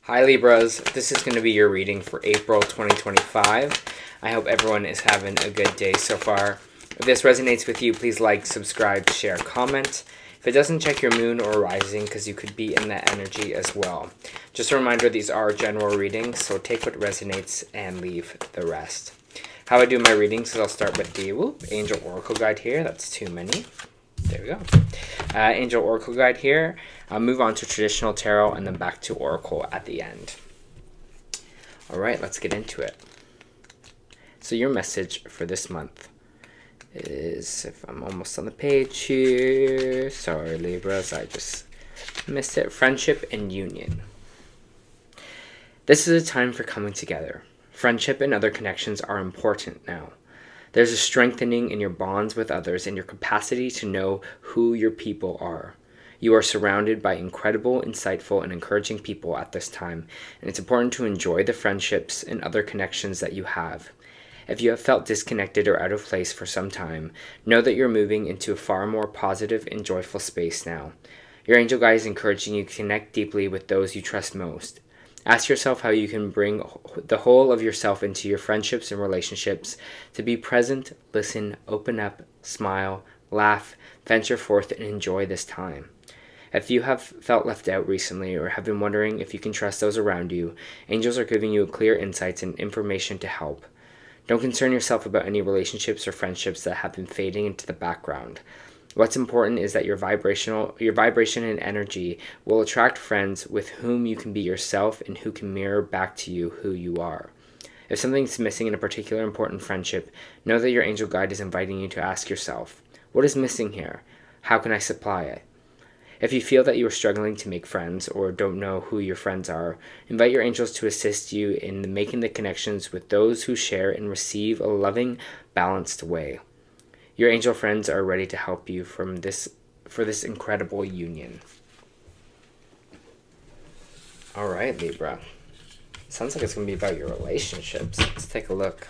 Hi Libras, this is going to be your reading for April 2025. I hope everyone is having a good day so far. If this resonates with you, please like, subscribe, share, comment. If it doesn't, check your moon or rising because you could be in that energy as well. Just a reminder, these are general readings, so take what resonates and leave the rest. How I do my readings is I'll start with the Angel Oracle Guide here. That's too many. There we go. Angel Oracle Guide here. I'll move on to traditional tarot and then back to Oracle at the end. Alright, let's get into it. So your message for this month is, if I'm almost on the page here, sorry Libras, I just missed it, friendship and union. This is a time for coming together. Friendship and other connections are important now. There's a strengthening in your bonds with others and your capacity to know who your people are. You are surrounded by incredible, insightful, and encouraging people at this time, and it's important to enjoy the friendships and other connections that you have. If you have felt disconnected or out of place for some time, know that you're moving into a far more positive and joyful space now. Your angel guide is encouraging you to connect deeply with those you trust most. Ask yourself how you can bring the whole of yourself into your friendships and relationships to be present, listen, open up, smile, laugh, venture forth, and enjoy this time. If you have felt left out recently or have been wondering if you can trust those around you, angels are giving you clear insights and information to help. Don't concern yourself about any relationships or friendships that have been fading into the background. What's important is that your vibration and energy will attract friends with whom you can be yourself and who can mirror back to you who you are. If something's missing in a particular important friendship, know that your angel guide is inviting you to ask yourself, what is missing here? How can I supply it? If you feel that you are struggling to make friends or don't know who your friends are, invite your angels to assist you in making the connections with those who share and receive a loving, balanced way. Your angel friends are ready to help you for this incredible union. All right, Libra. Sounds like it's going to be about your relationships. Let's take a look.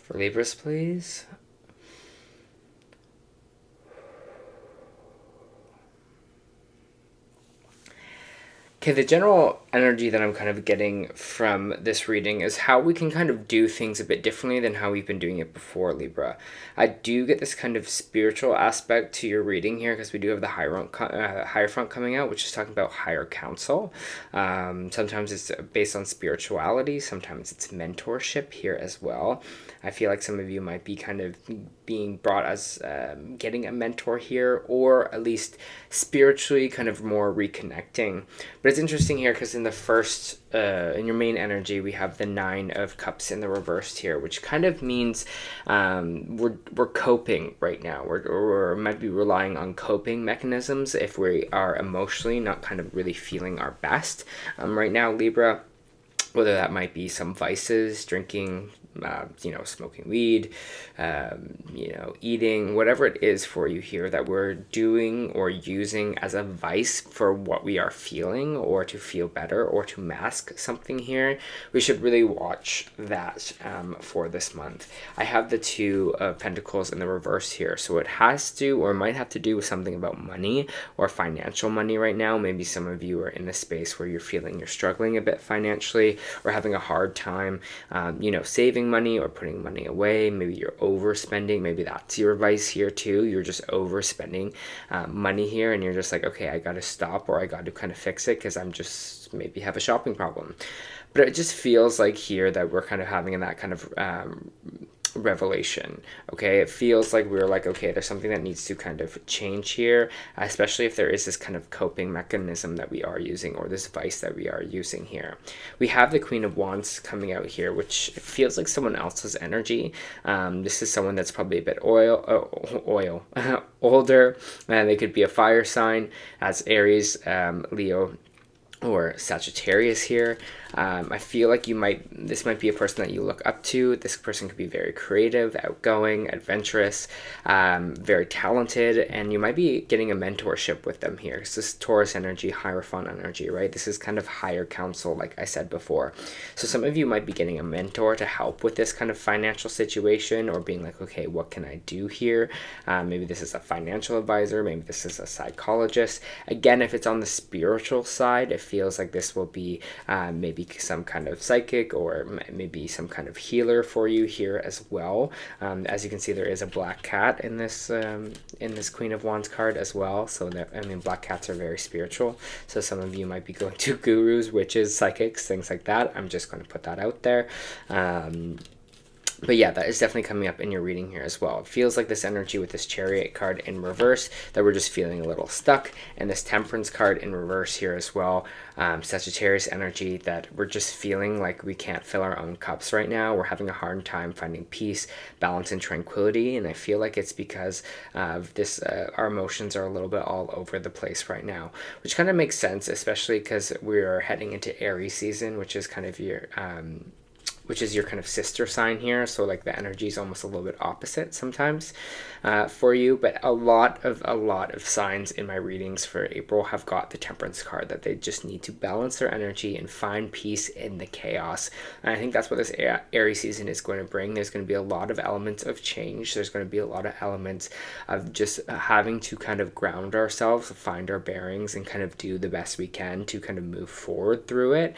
For Libras, please. Okay, the general energy that I'm kind of getting from this reading is how we can kind of do things a bit differently than how we've been doing it before, Libra. I do get this kind of spiritual aspect to your reading here because we do have the Hierophant coming out, which is talking about higher counsel. Sometimes it's based on spirituality. Sometimes it's mentorship here as well. I feel like some of you might be kind of being brought as getting a mentor here, or at least spiritually kind of more reconnecting. But it's interesting here because in the first, in your main energy, we have the 9 of Cups in the reversed here, which kind of means we're coping right now. We're might be relying on coping mechanisms if we are emotionally not kind of really feeling our best right now, Libra. Whether that might be some vices, drinking, smoking weed, eating, whatever it is for you here that we're doing or using as a vice for what we are feeling or to feel better or to mask something here, we should really watch that for this month. I have the 2 of Pentacles in the reverse here, so it has to or might have to do with something about money or financial money right now. Maybe some of you are in the space where you're feeling you're struggling a bit financially or having a hard time, saving spending money or putting money away. Maybe you're overspending. Maybe that's your vice here too. You're just overspending money here, and you're just like, okay, I got to stop, or I got to kind of fix it because I'm just maybe have a shopping problem. But it just feels like here that we're kind of having that kind of revelation. Okay, it feels like we're like, okay, there's something that needs to kind of change here, especially if there is this kind of coping mechanism that we are using, or this vice that we are using here. We have the Queen of Wands coming out here, which feels like someone else's energy. This is someone that's probably a bit older, and they could be a fire sign, as Aries, Leo, or Sagittarius here. I feel like this might be a person that you look up to. This person could be very creative, outgoing, adventurous, very talented, and you might be getting a mentorship with them here. This is Taurus energy, Hierophant energy, right? This is kind of higher counsel, like I said before. So some of you might be getting a mentor to help with this kind of financial situation, or being like, okay, what can I do here? Maybe this is a financial advisor, maybe this is a psychologist. Again, if it's on the spiritual side, it feels like this will be maybe some kind of psychic, or maybe some kind of healer for you here as well. As you can see, there is a black cat in this Queen of Wands card as well. So black cats are very spiritual. So some of you might be going to gurus, witches, psychics, things like that. I'm just going to put that out there. But yeah, that is definitely coming up in your reading here as well. It feels like this energy with this Chariot card in reverse, that we're just feeling a little stuck, and this Temperance card in reverse here as well. Sagittarius energy, that we're just feeling like we can't fill our own cups right now. We're having a hard time finding peace, balance, and tranquility, and I feel like it's because of this. Our emotions are a little bit all over the place right now, which kind of makes sense, especially because we're heading into Aries season, which is kind of your kind of sister sign here. So like the energy is almost a little bit opposite sometimes for you. But a lot of signs in my readings for April have got the Temperance card, that they just need to balance their energy and find peace in the chaos. And I think that's what this Aries season is going to bring. There's going to be a lot of elements of change. There's going to be a lot of elements of just having to kind of ground ourselves, find our bearings, and kind of do the best we can to kind of move forward through it.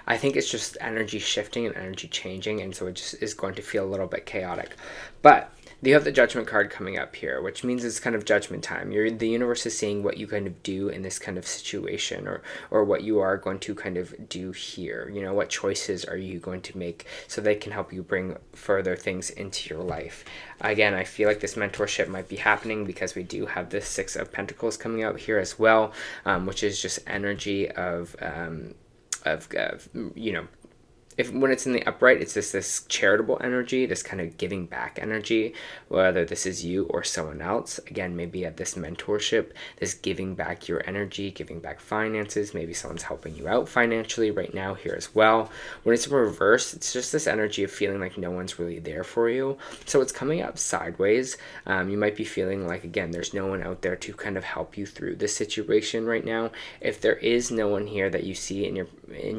I think it's just energy shifting and energy changing, and so it just is going to feel a little bit chaotic. But you have the Judgment card coming up here, which means it's kind of judgment time. The universe is seeing what you kind of do in this kind of situation, or what you are going to kind of do here. You know, what choices are you going to make, so they can help you bring further things into your life. Again, I feel like this mentorship might be happening because we do have this Six of Pentacles coming out here as well, which is just energy of when it's in the upright, it's just this charitable energy, this kind of giving back energy, whether this is you or someone else. Again, maybe at this mentorship, this giving back your energy, giving back finances. Maybe someone's helping you out financially right now here as well. When it's in reverse, it's just this energy of feeling like no one's really there for you. So it's coming up sideways. You might be feeling like, again, there's no one out there to kind of help you through this situation right now. If there is no one here that you see in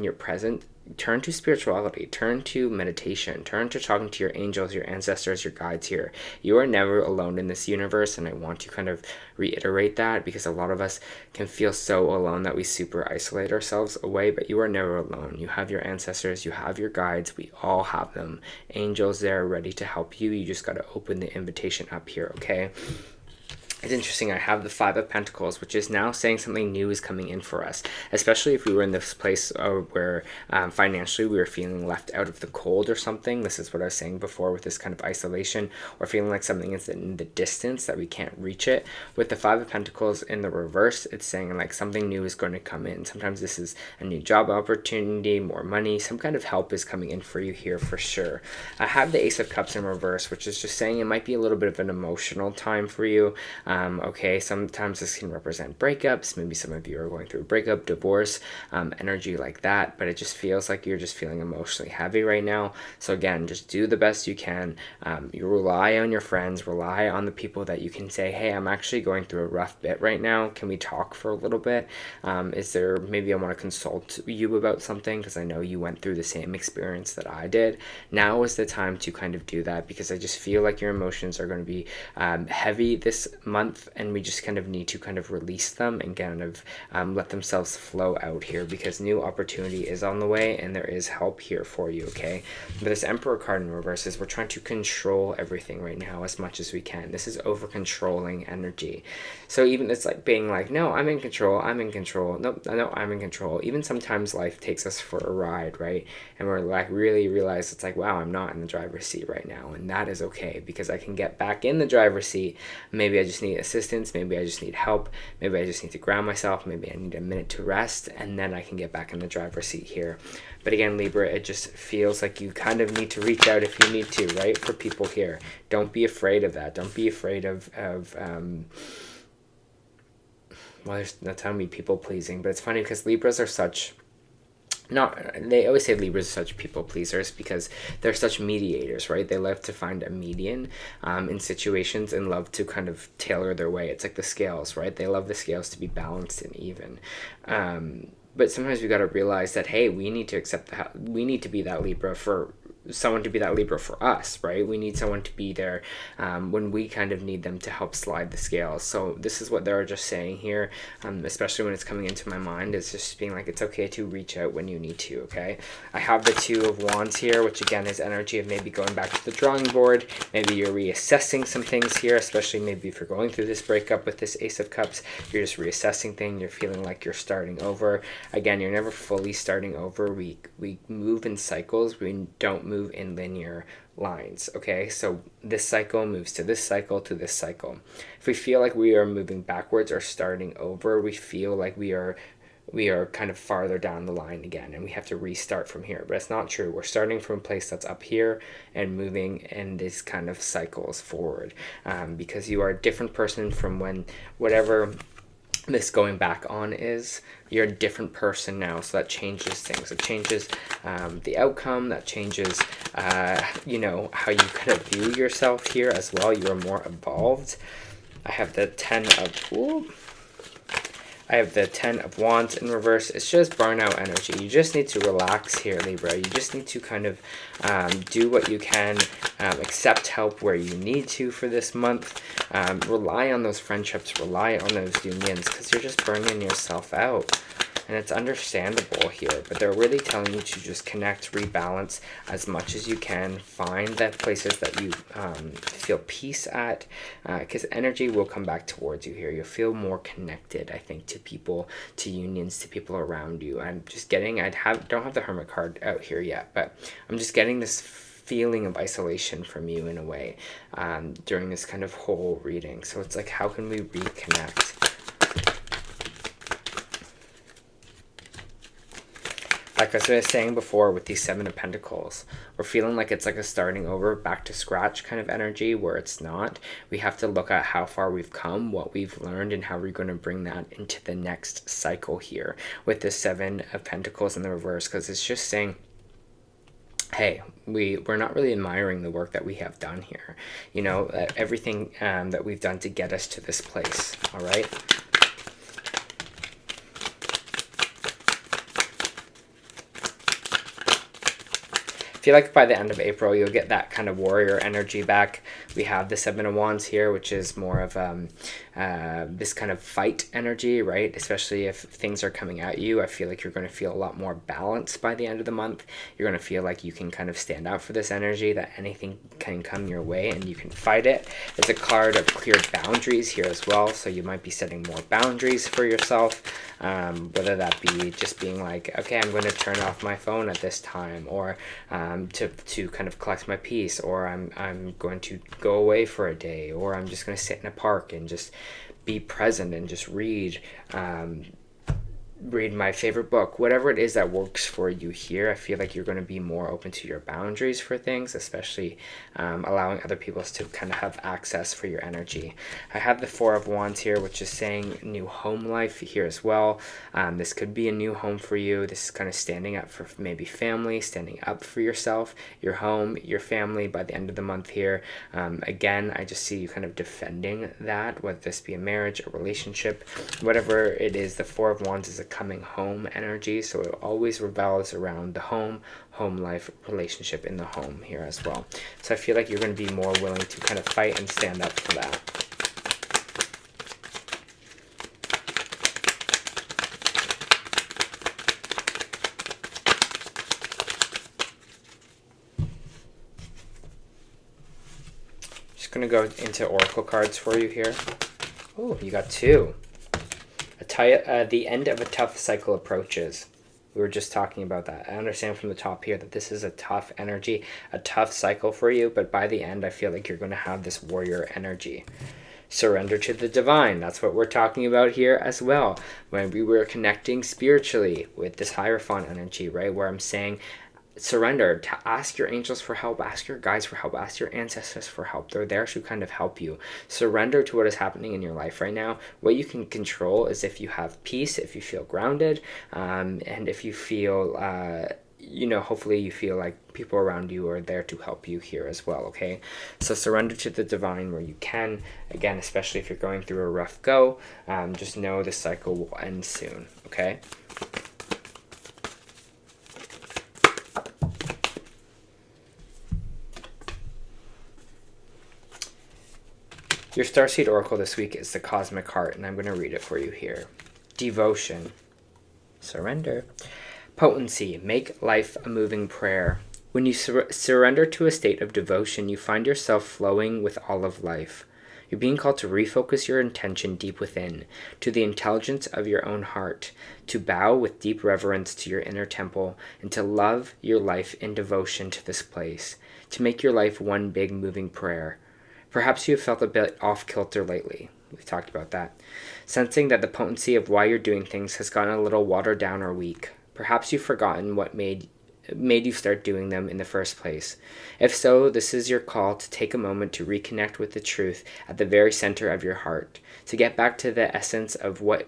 your present, turn to spirituality, turn to meditation, turn to talking to your angels, your ancestors, your guides here. You are never alone in this universe, and I want to kind of reiterate that, because a lot of us can feel so alone that we super isolate ourselves away, but you are never alone. You have your ancestors, you have your guides, we all have them. Angels there ready to help you. You just got to open the invitation up here, okay? It's interesting, I have the Five of Pentacles, which is now saying something new is coming in for us, especially if we were in this place where financially we were feeling left out of the cold or something. This is what I was saying before with this kind of isolation, or feeling like something is in the distance that we can't reach it. With the Five of Pentacles in the reverse, it's saying like something new is going to come in. Sometimes this is a new job opportunity, more money, some kind of help is coming in for you here for sure. I have the Ace of Cups in reverse, which is just saying it might be a little bit of an emotional time for you. Okay, sometimes this can represent breakups. Maybe some of you are going through a breakup, divorce, energy like that, but it just feels like you're just feeling emotionally heavy right now. So again, just do the best you can. You rely on your friends, rely on the people that you can say, hey, I'm actually going through a rough bit right now. Can we talk for a little bit? Maybe I want to consult you about something, because I know you went through the same experience that I did. Now is the time to kind of do that, because I just feel like your emotions are going to be heavy this month. month, and we just kind of need to kind of release them and kind of let themselves flow out here, because new opportunity is on the way and there is help here for you, okay? But this Emperor card in reverse is we're trying to control everything right now as much as we can. This is over controlling energy. So even it's like being like, no, I'm in control, I'm in control, nope, no, I'm in control. Even sometimes life takes us for a ride, right? And we're like really realize it's like, wow, I'm not in the driver's seat right now, and that is okay, because I can get back in the driver's seat. Maybe I just need assistance, maybe I just need help, maybe I just need to ground myself, maybe I need a minute to rest, and then I can get back in the driver's seat here. But again, Libra, it just feels like you kind of need to reach out if you need to, right? For people here, don't be afraid of that. Don't be afraid of well, there's not telling me people pleasing, but it's funny because Libras are such, they always say Libras are such people pleasers because they're such mediators, right? They love to find a median in situations and love to kind of tailor their way. It's like the scales, right? They love the scales to be balanced and even. But sometimes we got to realize that, hey, we need to accept that we need to be that Libra for someone to be that Libra for us, right? We need someone to be there when we kind of need them to help slide the scales. So this is what they're just saying here, especially when it's coming into my mind, is just being like, it's okay to reach out when you need to, okay? I have the Two of Wands here, which again is energy of maybe going back to the drawing board. Maybe you're reassessing some things here, especially maybe if you're going through this breakup with this Ace of Cups, you're just reassessing things, you're feeling like you're starting over. Again, you're never fully starting over. We move in cycles, we don't move in linear lines, okay? So this cycle moves to this cycle to this cycle. If we feel like we are moving backwards or starting over, we feel like we are kind of farther down the line again, and we have to restart from here. But it's not true. We're starting from a place that's up here and moving in these kind of cycles forward, because you are a different person from when whatever this going back on is. You're a different person now, so that changes things. It changes the outcome. That changes you know, how you kind of view yourself here as well. You are more evolved. I have the Ten of Wands in reverse. It's just burnout energy. You just need to relax here, Libra. You just need to kind of do what you can, accept help where you need to for this month. Rely on those friendships, rely on those unions, because you're just burning yourself out. And it's understandable here, but they're really telling you to just connect, rebalance as much as you can. Find that places that you feel peace at, because energy will come back towards you here. You'll feel more connected, I think, to people, to unions, to people around you. I'm just getting, don't have the Hermit card out here yet, but I'm just getting this feeling of isolation from you in a way during this kind of whole reading. So it's like, how can we reconnect? Like I was saying before with these Seven of Pentacles, we're feeling like it's like a starting over, back to scratch kind of energy, where it's not. We have to look at how far we've come, what we've learned, and how we're going to bring that into the next cycle here with the Seven of Pentacles in the reverse, because it's just saying, hey, we're not really admiring the work that we have done here. You know, everything that we've done to get us to this place, all right? I feel like by the end of April, you'll get that kind of warrior energy back. We have the Seven of Wands here, which is more of this kind of fight energy, right? Especially if things are coming at you. I feel like you're going to feel a lot more balanced by the end of the month. You're going to feel like you can kind of stand out for this energy, that anything can come your way and you can fight it. It's a card of cleared boundaries here as well, so you might be setting more boundaries for yourself, whether that be just being like, okay, I'm going to turn off my phone at this time, or to kind of collect my peace, or I'm going to go away for a day, or I'm just going to sit in a park and just be present and just read my favorite book, whatever it is that works for you here. I feel like you're going to be more open to your boundaries for things, especially allowing other people to kind of have access for your energy. I have the Four of Wands here, which is saying new home life here as well. This could be a new home for you. This is kind of standing up for maybe family, standing up for yourself, your home, your family by the end of the month here. Again, I just see you kind of defending that, whether this be a marriage, a relationship, whatever it is. The Four of Wands is a coming home energy, so it always revolves around the home life, relationship in the home here as well. So I feel like you're going to be more willing to kind of fight and stand up for that. going to go into oracle cards for you here. Oh, you got 2. The end of a tough cycle approaches. We were just talking about that. I understand from the top here that this is a tough energy, a tough cycle for you, but by the end, I feel like you're going to have this warrior energy. Surrender to the divine. That's what we're talking about here as well. When we were connecting spiritually with this Hierophant energy, right? Where I'm saying, surrender, to ask your angels for help, ask your guides for help, ask your ancestors for help. They're there to kind of help you. Surrender to what is happening in your life right now. What you can control is if you have peace, if you feel grounded, and if you feel, hopefully you feel like people around you are there to help you here as well, okay? So surrender to the divine where you can. Again, especially if you're going through a rough go, just know the cycle will end soon, okay? Your Starseed Oracle this week is the Cosmic Heart, and I'm going to read it for you here. Devotion. Surrender. Potency. Make life a moving prayer. When you surrender to a state of devotion, you find yourself flowing with all of life. You're being called to refocus your intention deep within, to the intelligence of your own heart, to bow with deep reverence to your inner temple, and to love your life in devotion to this place, to make your life one big moving prayer. Perhaps you have felt a bit off-kilter lately. We've talked about that. Sensing that the potency of why you're doing things has gotten a little watered down or weak. Perhaps you've forgotten what made you start doing them in the first place. If so, this is your call to take a moment to reconnect with the truth at the very center of your heart, to get back to the essence of what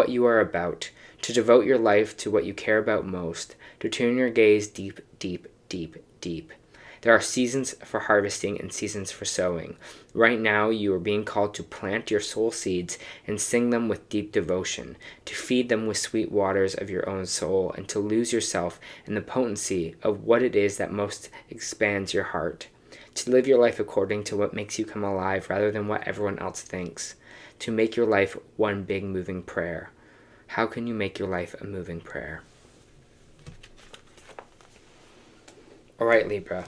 you are about, to devote your life to what you care about most, to turn your gaze deep, deep, deep, deep. There are seasons for harvesting and seasons for sowing. Right now, you are being called to plant your soul seeds and sing them with deep devotion, to feed them with sweet waters of your own soul, and to lose yourself in the potency of what it is that most expands your heart. To live your life according to what makes you come alive rather than what everyone else thinks. To make your life one big moving prayer. How can you make your life a moving prayer? All right, Libra.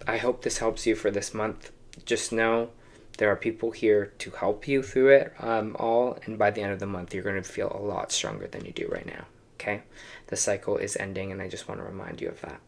I hope this helps you for this month. Just know there are people here to help you through it all, and by the end of the month, you're going to feel a lot stronger than you do right now, okay? The cycle is ending, and I just want to remind you of that.